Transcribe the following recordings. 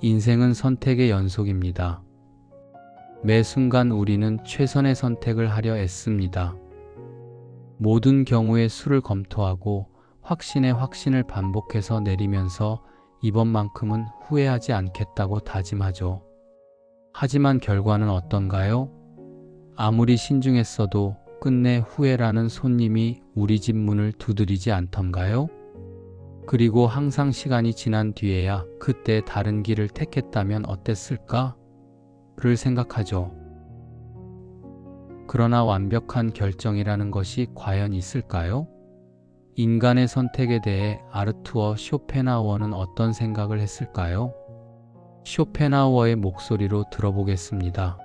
인생은 선택의 연속입니다. 매 순간 우리는 최선의 선택을 하려 애씁니다. 모든 경우의 수를 검토하고 확신에 확신을 반복해서 내리면서 이번만큼은 후회하지 않겠다고 다짐하죠. 하지만 결과는 어떤가요? 아무리 신중했어도 끝내 후회라는 손님이 우리 집 문을 두드리지 않던가요? 그리고 항상 시간이 지난 뒤에야 그때 다른 길을 택했다면 어땠을까? 를 생각하죠. 그러나 완벽한 결정이라는 것이 과연 있을까요? 인간의 선택에 대해 아르투어 쇼펜하우어는 어떤 생각을 했을까요? 쇼펜하우어의 목소리로 들어보겠습니다.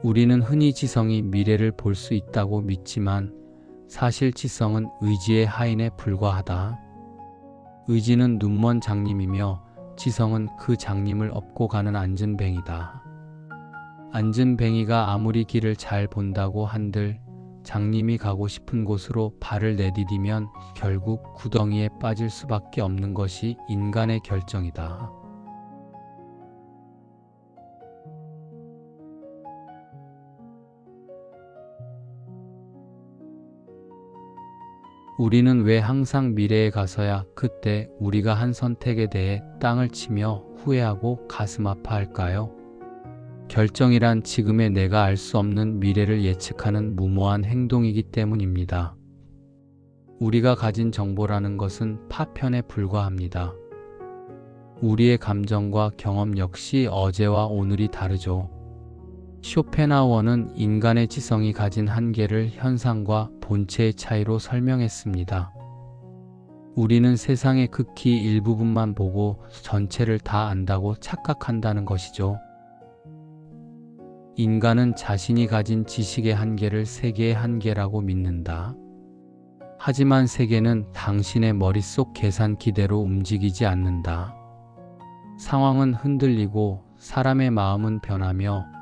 우리는 흔히 지성이 미래를 볼 수 있다고 믿지만 사실 지성은 의지의 하인에 불과하다. 의지는 눈먼 장님이며 지성은 그 장님을 업고 가는 안전뱅이다. 안전뱅이가 아무리 길을 잘 본다고 한들 장님이 가고 싶은 곳으로 발을 내디디면 결국 구덩이에 빠질 수밖에 없는 것이 인간의 결정이다. 우리는 왜 항상 미래에 가서야 그때 우리가 한 선택에 대해 땅을 치며 후회하고 가슴 아파할까요? 결정이란 지금의 내가 알 수 없는 미래를 예측하는 무모한 행동이기 때문입니다. 우리가 가진 정보라는 것은 파편에 불과합니다. 우리의 감정과 경험 역시 어제와 오늘이 다르죠. 쇼펜하우어는 인간의 지성이 가진 한계를 현상과 본체의 차이로 설명했습니다. 우리는 세상의 극히 일부분만 보고 전체를 다 안다고 착각한다는 것이죠. 인간은 자신이 가진 지식의 한계를 세계의 한계라고 믿는다. 하지만 세계는 당신의 머릿속 계산기대로 움직이지 않는다. 상황은 흔들리고 사람의 마음은 변하며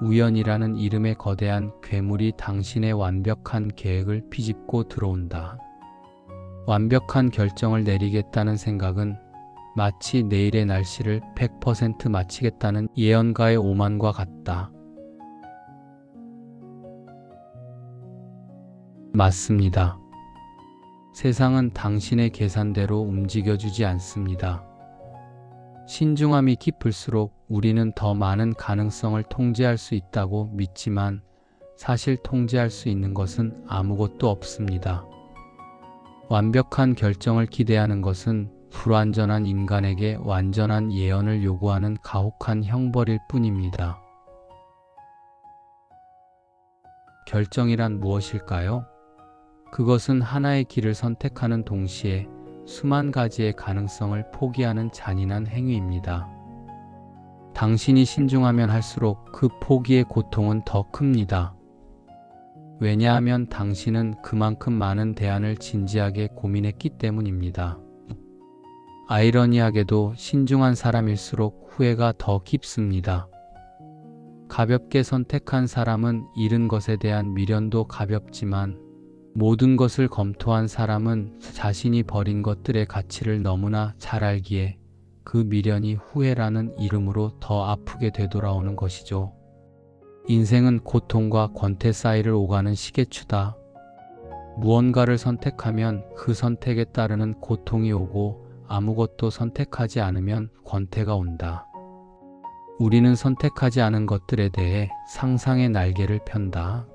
우연이라는 이름의 거대한 괴물이 당신의 완벽한 계획을 비집고 들어온다. 완벽한 결정을 내리겠다는 생각은 마치 내일의 날씨를 100% 맞히겠다는 예언가의 오만과 같다. 맞습니다. 세상은 당신의 계산대로 움직여주지 않습니다. 신중함이 깊을수록 우리는 더 많은 가능성을 통제할 수 있다고 믿지만 사실 통제할 수 있는 것은 아무것도 없습니다. 완벽한 결정을 기대하는 것은 불완전한 인간에게 완전한 예언을 요구하는 가혹한 형벌일 뿐입니다. 결정이란 무엇일까요? 그것은 하나의 길을 선택하는 동시에 수만 가지의 가능성을 포기하는 잔인한 행위입니다. 당신이 신중하면 할수록 그 포기의 고통은 더 큽니다. 왜냐하면 당신은 그만큼 많은 대안을 진지하게 고민했기 때문입니다. 아이러니하게도 신중한 사람일수록 후회가 더 깊습니다. 가볍게 선택한 사람은 잃은 것에 대한 미련도 가볍지만 모든 것을 검토한 사람은 자신이 버린 것들의 가치를 너무나 잘 알기에 그 미련이 후회라는 이름으로 더 아프게 되돌아오는 것이죠. 인생은 고통과 권태 사이를 오가는 시계추다. 무언가를 선택하면 그 선택에 따르는 고통이 오고 아무것도 선택하지 않으면 권태가 온다. 우리는 선택하지 않은 것들에 대해 상상의 날개를 편다.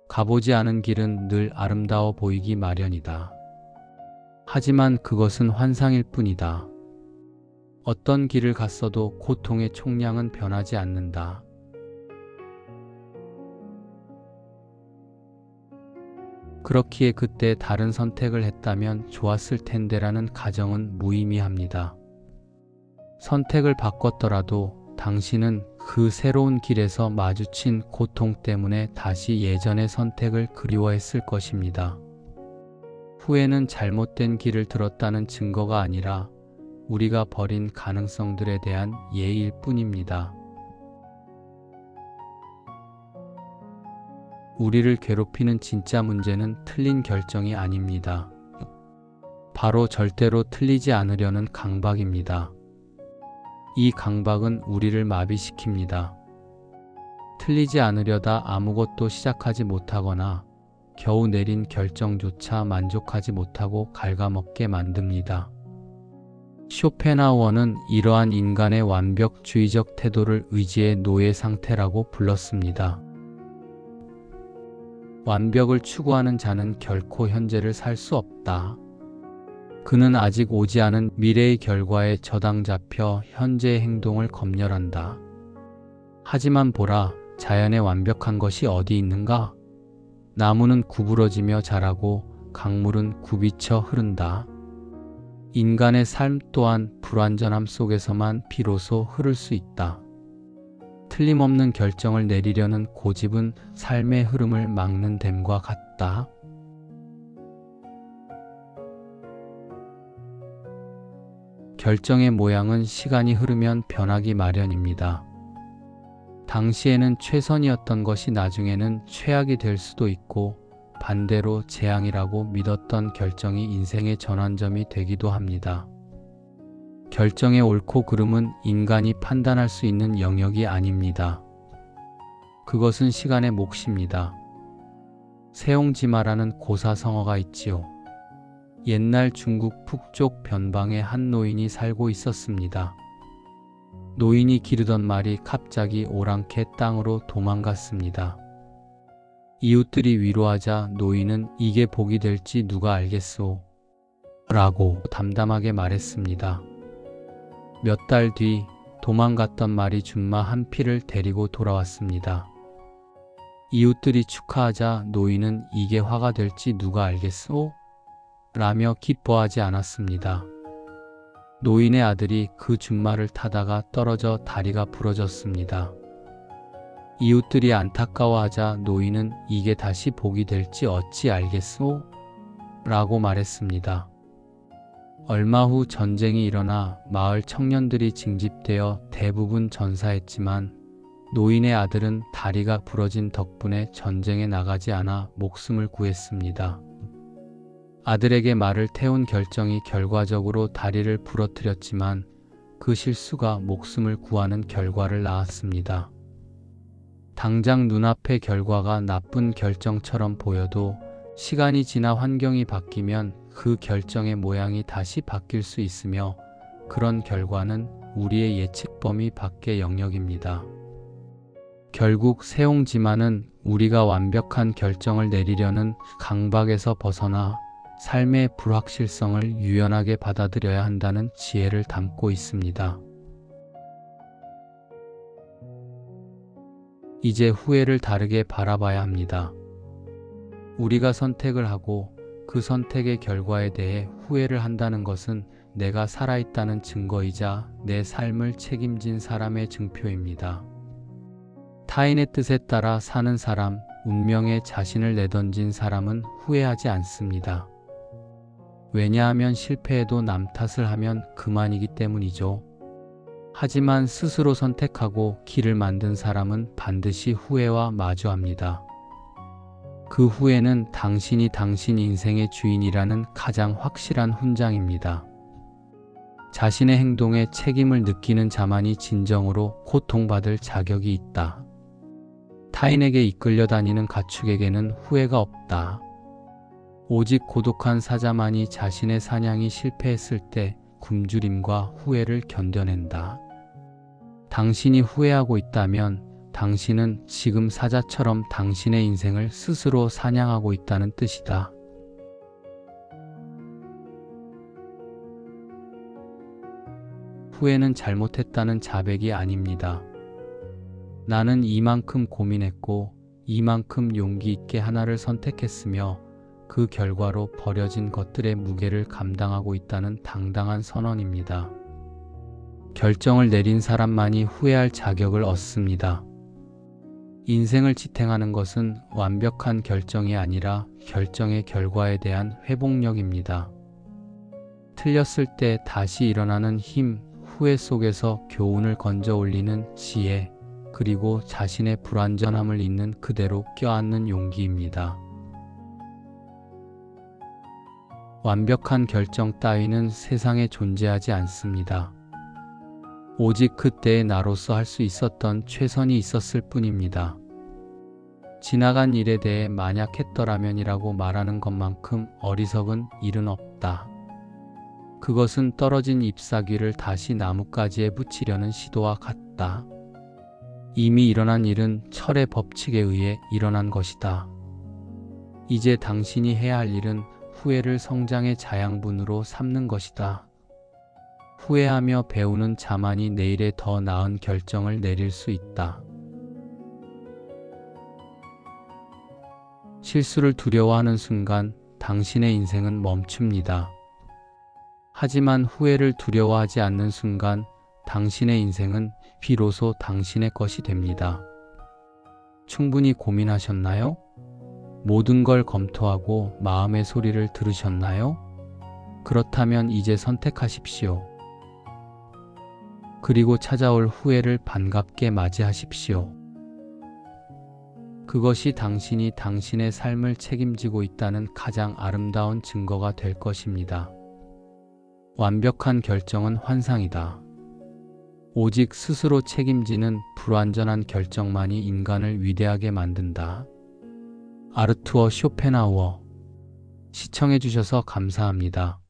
가보지 않은 길은 늘 아름다워 보이기 마련이다. 하지만 그것은 환상일 뿐이다. 어떤 길을 갔어도 고통의 총량은 변하지 않는다. 그렇기에 그때 다른 선택을 했다면 좋았을 텐데라는 가정은 무의미합니다. 선택을 바꿨더라도 당신은 그 새로운 길에서 마주친 고통 때문에 다시 예전의 선택을 그리워했을 것입니다. 후회는 잘못된 길을 들었다는 증거가 아니라 우리가 버린 가능성들에 대한 예의일 뿐입니다. 우리를 괴롭히는 진짜 문제는 틀린 결정이 아닙니다. 바로 절대로 틀리지 않으려는 강박입니다. 이 강박은 우리를 마비시킵니다. 틀리지 않으려다 아무것도 시작하지 못하거나 겨우 내린 결정조차 만족하지 못하고 갉아먹게 만듭니다. 쇼펜하우어는 이러한 인간의 완벽주의적 태도를 의지의 노예 상태라고 불렀습니다. 완벽을 추구하는 자는 결코 현재를 살 수 없다. 그는 아직 오지 않은 미래의 결과에 저당 잡혀 현재의 행동을 검열한다. 하지만 보라, 자연에 완벽한 것이 어디 있는가? 나무는 구부러지며 자라고 강물은 굽이쳐 흐른다. 인간의 삶 또한 불완전함 속에서만 비로소 흐를 수 있다. 틀림없는 결정을 내리려는 고집은 삶의 흐름을 막는 댐과 같다. 결정의 모양은 시간이 흐르면 변하기 마련입니다. 당시에는 최선이었던 것이 나중에는 최악이 될 수도 있고 반대로 재앙이라고 믿었던 결정이 인생의 전환점이 되기도 합니다. 결정의 옳고 그름은 인간이 판단할 수 있는 영역이 아닙니다. 그것은 시간의 몫입니다. 세옹지마라는 고사성어가 있지요. 옛날 중국 북쪽 변방에 한 노인이 살고 있었습니다. 노인이 기르던 말이 갑자기 오랑캐 땅으로 도망갔습니다. 이웃들이 위로하자 노인은 이게 복이 될지 누가 알겠소? 라고 담담하게 말했습니다. 몇 달 뒤 도망갔던 말이 준마 한 피를 데리고 돌아왔습니다. 이웃들이 축하하자 노인은 이게 화가 될지 누가 알겠소? 라며 기뻐하지 않았습니다. 노인의 아들이 그 준마를 타다가 떨어져 다리가 부러졌습니다. 이웃들이 안타까워하자 노인은 이게 다시 복이 될지 어찌 알겠소? 라고 말했습니다. 얼마 후 전쟁이 일어나 마을 청년들이 징집되어 대부분 전사했지만 노인의 아들은 다리가 부러진 덕분에 전쟁에 나가지 않아 목숨을 구했습니다. 아들에게 말을 태운 결정이 결과적으로 다리를 부러뜨렸지만 그 실수가 목숨을 구하는 결과를 낳았습니다. 당장 눈앞의 결과가 나쁜 결정처럼 보여도 시간이 지나 환경이 바뀌면 그 결정의 모양이 다시 바뀔 수 있으며 그런 결과는 우리의 예측 범위 밖의 영역입니다. 결국 세옹지마는 우리가 완벽한 결정을 내리려는 강박에서 벗어나 삶의 불확실성을 유연하게 받아들여야 한다는 지혜를 담고 있습니다. 이제 후회를 다르게 바라봐야 합니다. 우리가 선택을 하고 그 선택의 결과에 대해 후회를 한다는 것은 내가 살아있다는 증거이자 내 삶을 책임진 사람의 증표입니다. 타인의 뜻에 따라 사는 사람, 운명에 자신을 내던진 사람은 후회하지 않습니다. 왜냐하면 실패해도 남 탓을 하면 그만이기 때문이죠. 하지만 스스로 선택하고 길을 만든 사람은 반드시 후회와 마주합니다. 그 후회는 당신이 당신 인생의 주인이라는 가장 확실한 훈장입니다. 자신의 행동에 책임을 느끼는 자만이 진정으로 고통받을 자격이 있다. 타인에게 이끌려 다니는 가축에게는 후회가 없다. 오직 고독한 사자만이 자신의 사냥이 실패했을 때 굶주림과 후회를 견뎌낸다. 당신이 후회하고 있다면 당신은 지금 사자처럼 당신의 인생을 스스로 사냥하고 있다는 뜻이다. 후회는 잘못했다는 자백이 아닙니다. 나는 이만큼 고민했고 이만큼 용기 있게 하나를 선택했으며 그 결과로 버려진 것들의 무게를 감당하고 있다는 당당한 선언입니다. 결정을 내린 사람만이 후회할 자격을 얻습니다. 인생을 지탱하는 것은 완벽한 결정이 아니라 결정의 결과에 대한 회복력입니다. 틀렸을 때 다시 일어나는 힘, 후회 속에서 교훈을 건져 올리는 지혜, 그리고 자신의 불완전함을 있는 그대로 껴안는 용기입니다. 완벽한 결정 따위는 세상에 존재하지 않습니다. 오직 그때의 나로서 할 수 있었던 최선이 있었을 뿐입니다. 지나간 일에 대해 만약 했더라면이라고 말하는 것만큼 어리석은 일은 없다. 그것은 떨어진 잎사귀를 다시 나뭇가지에 붙이려는 시도와 같다. 이미 일어난 일은 철의 법칙에 의해 일어난 것이다. 이제 당신이 해야 할 일은 후회를 성장의 자양분으로 삼는 것이다. 후회하며 배우는 자만이 내일에 더 나은 결정을 내릴 수 있다. 실수를 두려워하는 순간 당신의 인생은 멈춥니다. 하지만 후회를 두려워하지 않는 순간 당신의 인생은 비로소 당신의 것이 됩니다. 충분히 고민하셨나요? 모든 걸 검토하고 마음의 소리를 들으셨나요? 그렇다면 이제 선택하십시오. 그리고 찾아올 후회를 반갑게 맞이하십시오. 그것이 당신이 당신의 삶을 책임지고 있다는 가장 아름다운 증거가 될 것입니다. 완벽한 결정은 환상이다. 오직 스스로 책임지는 불완전한 결정만이 인간을 위대하게 만든다. 아르투어 쇼펜하우어. 시청해주셔서 감사합니다.